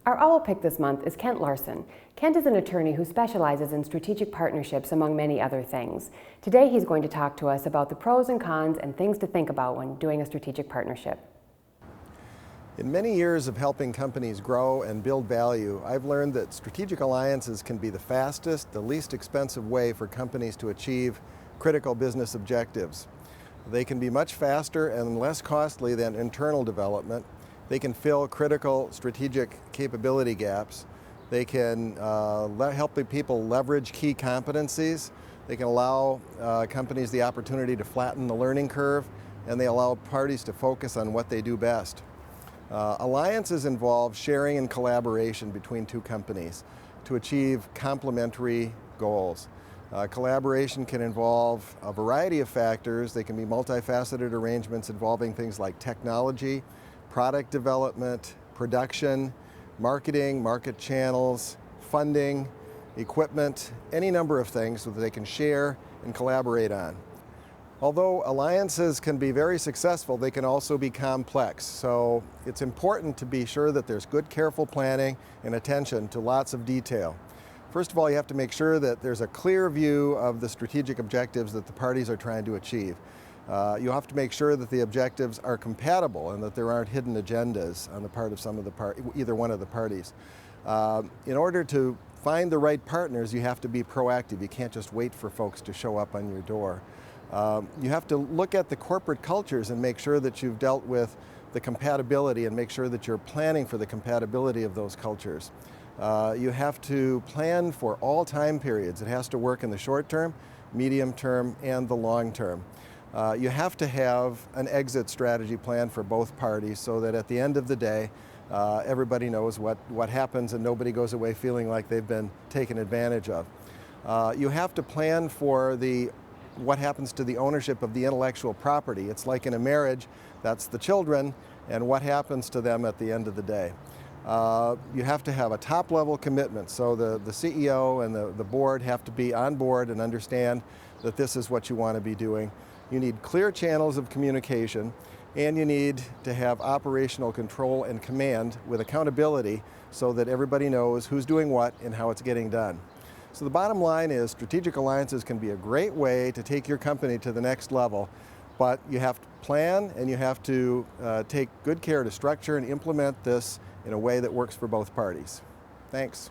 Our owl pick this month is Kent Larson. Kent is an attorney who specializes in strategic partnerships among many other things. Today he's going to talk to us about the pros and cons and things to think about when doing a strategic partnership. In many years of helping companies grow and build value, I've learned that strategic alliances can be the fastest, the least expensive way for companies to achieve critical business objectives. They can be much faster and less costly than internal development. They can fill critical strategic capability gaps. They can help the people leverage key competencies. They can allow companies the opportunity to flatten the learning curve, and they allow parties to focus on what they do best. Alliances involve sharing and collaboration between two companies to achieve complementary goals. Collaboration can involve a variety of factors. They can be multifaceted arrangements involving things like technology, product development, production, marketing, market channels, funding, equipment, any number of things that they can share and collaborate on. Although alliances can be very successful, they can also be complex. So it's important to be sure that there's good, careful planning and attention to lots of detail. First of all, you have to make sure that there's a clear view of the strategic objectives that the parties are trying to achieve. You have to make sure that the objectives are compatible and that there aren't hidden agendas on the part of either one of the parties. In order to find the right partners, you have to be proactive. You can't just wait for folks to show up on your door. You have to look at the corporate cultures and make sure that you've dealt with the compatibility and make sure that you're planning for the compatibility of those cultures. You have to plan for all time periods. It has to work in the short term, medium term, and the long term. You have to have an exit strategy plan for both parties so that at the end of the day, everybody knows what happens and nobody goes away feeling like they've been taken advantage of. You have to plan for what happens to the ownership of the intellectual property. It's like in a marriage, that's the children, and what happens to them at the end of the day. You have to have a top-level commitment, so the CEO and the board have to be on board and understand that this is what you want to be doing. You need clear channels of communication, and you need to have operational control and command with accountability so that everybody knows who's doing what and how it's getting done. So the bottom line is strategic alliances can be a great way to take your company to the next level, but you have to plan and you have to take good care to structure and implement this in a way that works for both parties. Thanks.